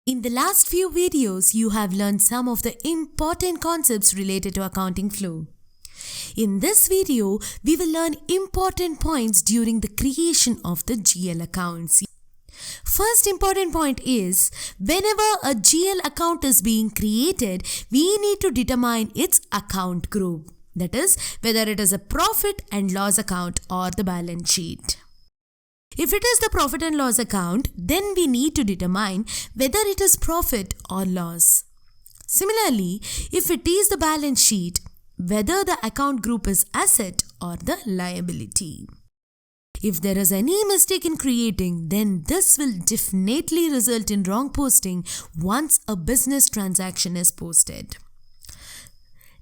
In the last few videos, you have learned some of the important concepts related to accounting flow. In this video, we will learn important points during the creation of the GL accounts. First important point is, whenever a GL account is being created, we need to determine its account group. That is, whether it is a profit and loss account or the balance sheet. If it is the profit and loss account, then we need to determine whether it is profit or loss. Similarly, if it is the balance sheet, whether the account group is asset or the liability. If there is any mistake in creating, then this will definitely result in wrong posting once a business transaction is posted.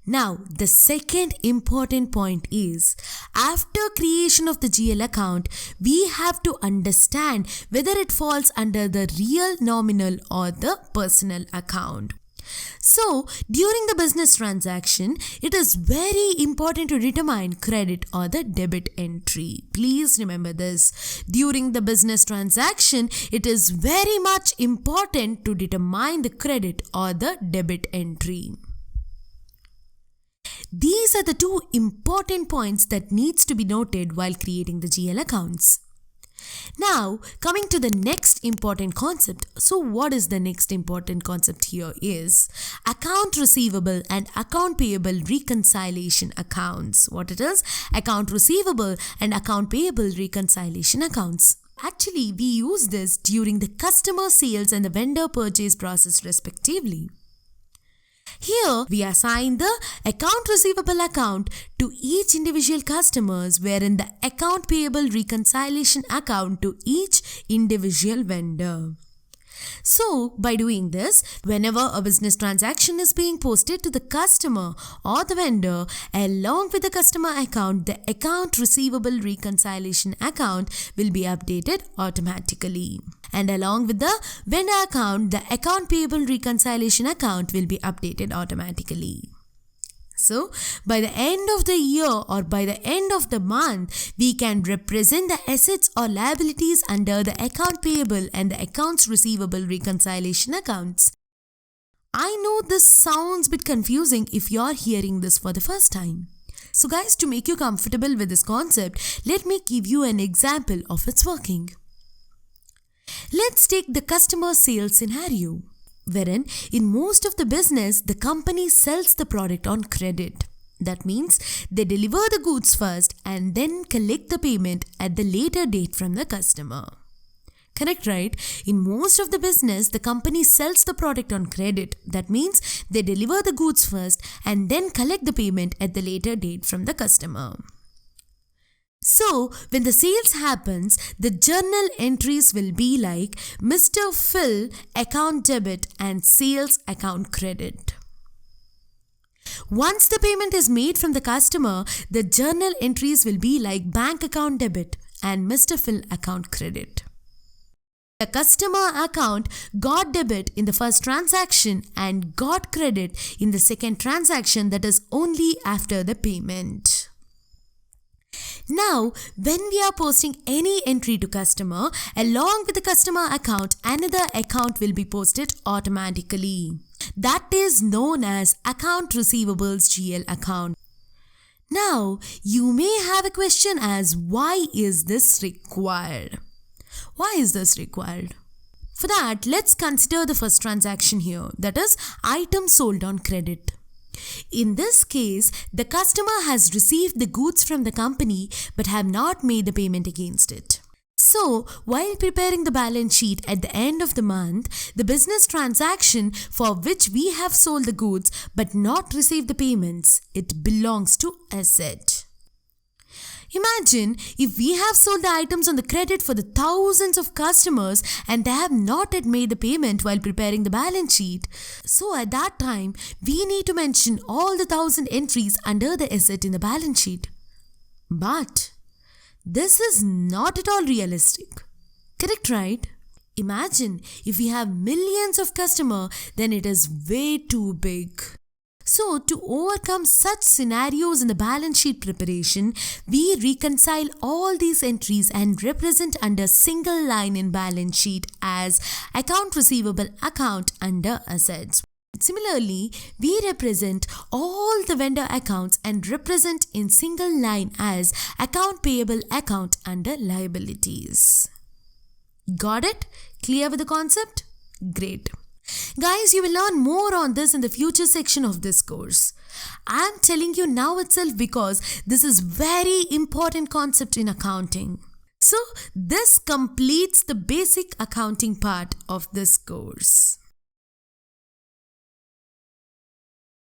Now, the second important point is, after creation of the GL account, we have to understand whether it falls under the real, nominal or the personal account. So, during the business transaction, it is very important to determine credit or the debit entry. Please remember this. During the business transaction, it is very much important to determine the credit or the debit entry. These are the two important points that needs to be noted while creating the GL accounts. Now, coming to the next important concept. So, what is the next important concept here is account receivable and account payable reconciliation accounts. What it is? Account receivable and account payable reconciliation accounts. Actually, we use this during the customer sales and the vendor purchase process respectively. Here, we assign the account receivable account to each individual customers, wherein the account payable reconciliation account to each individual vendor. So, by doing this, whenever a business transaction is being posted to the customer or the vendor, along with the customer account, the account receivable reconciliation account will be updated automatically. And along with the vendor account, the account payable reconciliation account will be updated automatically. So, by the end of the year or by the end of the month, we can represent the assets or liabilities under the account payable and the accounts receivable reconciliation accounts. I know this sounds a bit confusing if you're hearing this for the first time. So guys, to make you comfortable with this concept, let me give you an example of its working. Let's take the customer sales scenario, wherein in most of the business, the company sells the product on credit. That means they deliver the goods first and then collect the payment at the later date from the customer. Correct, right? In most of the business, the company sells the product on credit. That means they deliver the goods first and then collect the payment at the later date from the customer. So, when the sales happens, the journal entries will be like Mr. Phil account debit and sales account credit. Once the payment is made from the customer, the journal entries will be like bank account debit and Mr. Phil account credit. The customer account got debit in the first transaction and got credit in the second transaction, that is only after the payment. Now, when we are posting any entry to customer, along with the customer account, another account will be posted automatically. That is known as account receivables GL account. Now, you may have a question as why is this required? Why is this required? For that, let's consider the first transaction here, that is item sold on credit. In this case, the customer has received the goods from the company but have not made the payment against it. So, while preparing the balance sheet at the end of the month, the business transaction for which we have sold the goods but not received the payments, it belongs to asset. Imagine if we have sold the items on the credit for the thousands of customers and they have not yet made the payment while preparing the balance sheet. So at that time, we need to mention all the 1,000 entries under the asset in the balance sheet. But this is not at all realistic. Correct, right? Imagine if we have millions of customers, then it is way too big. So, to overcome such scenarios in the balance sheet preparation, we reconcile all these entries and represent under single line in balance sheet as account receivable account under assets. Similarly, we represent all the vendor accounts and represent in single line as account payable account under liabilities. Got it? Clear with the concept? Great. Guys, you will learn more on this in the future section of this course. I am telling you now itself because this is very important concept in accounting. So, this completes the basic accounting part of this course.